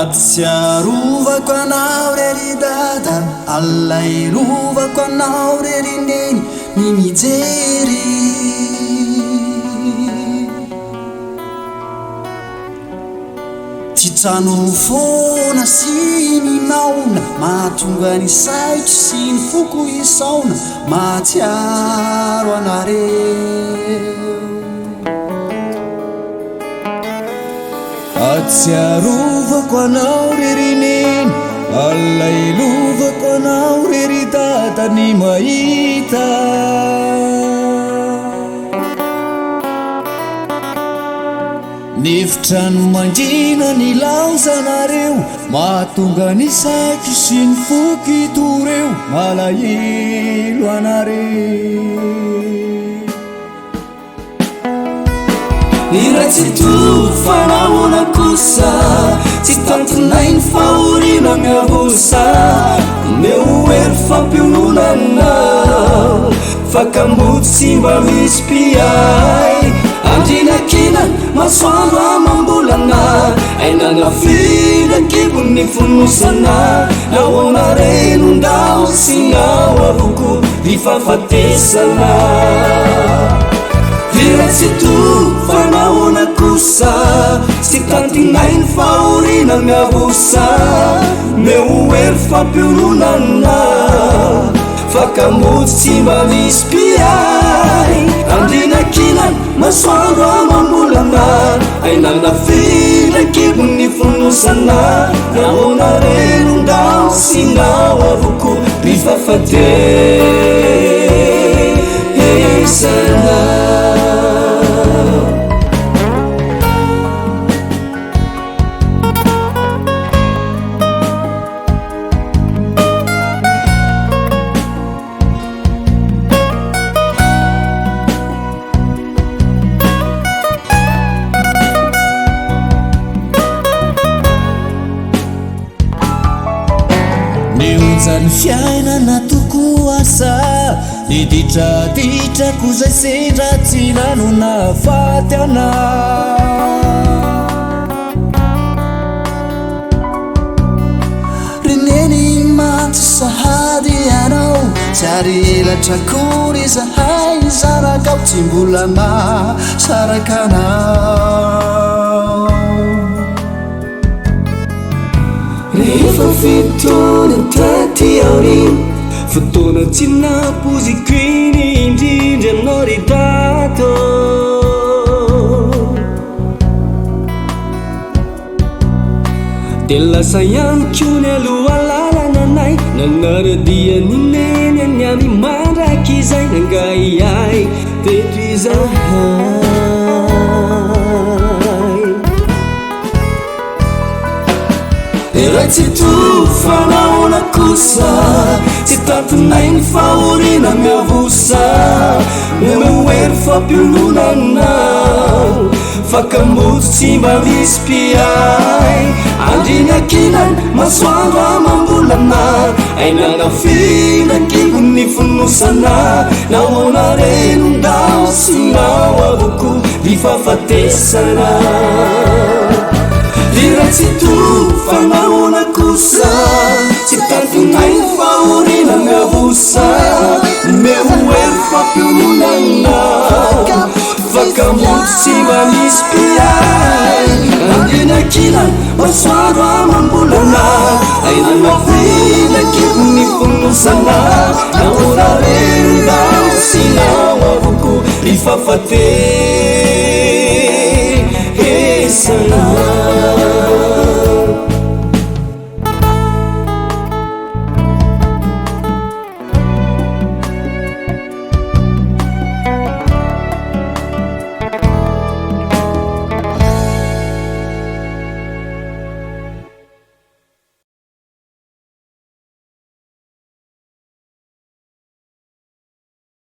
atsiarovako anao rery dada alailovako anao rery neny ny mijery tsy trano fona sy ny naona mahatonga ny saitry sy ny foko isaona mahatsiaro anareo atsiarovako anao rery neny alailovako anao rery dada ny mahita neftrano mandrina ny laozanareo mahatonga ny saitry sy ny foky toreo malahelo anareo iratsy tofanahona kosa tsy tantinainy fahorina miavosa meoery fampiononanao fakamboty sy mba misy piay andrinakina masoandro amambolana ainanafidakibony fonosana nahonarenondao sinao avoko rifafatesana iratsy tofanahona kosa sy tantinainy fahorina miavosa meoery fampiononana fakamoty tsy mba misy piay andrinakinany masoandro amambolana ainanafidakibony fonosana nahonarenondao sinao avoko rifafatesana ny fiainana toko asa diditraditrako zay sendra tsy nanona faty ana reneny mantsy sahady anao tsy ary elatrakory zahay zarakao tsy mbola mahasaraka anao rehefa fitona taty aoriny fotoana tsy napoziko iny indrindra anao ry dato de lasa iamiko ny aloha lalananay nanaradia ny neny anyamy mandraky izay nangahiay tetry zahay iratsy tofanahona kosa tsy tantinainy fahorina miavosa meoery fampiononanao fakamoty tsy mba misy piay andrinakinany masoandro amambolana ainanafidakibony fonosana nahonarenondao sinao avoko rifafatesana iratsy tofanahona kosa tsy tantinainy fahorina miavosa meoery fampiononana fakamoty tsy mba misy piay andrinakinany masoandro amambolana ainanafidakibony fonosana nahonarenondao sinao avoko rifafatesana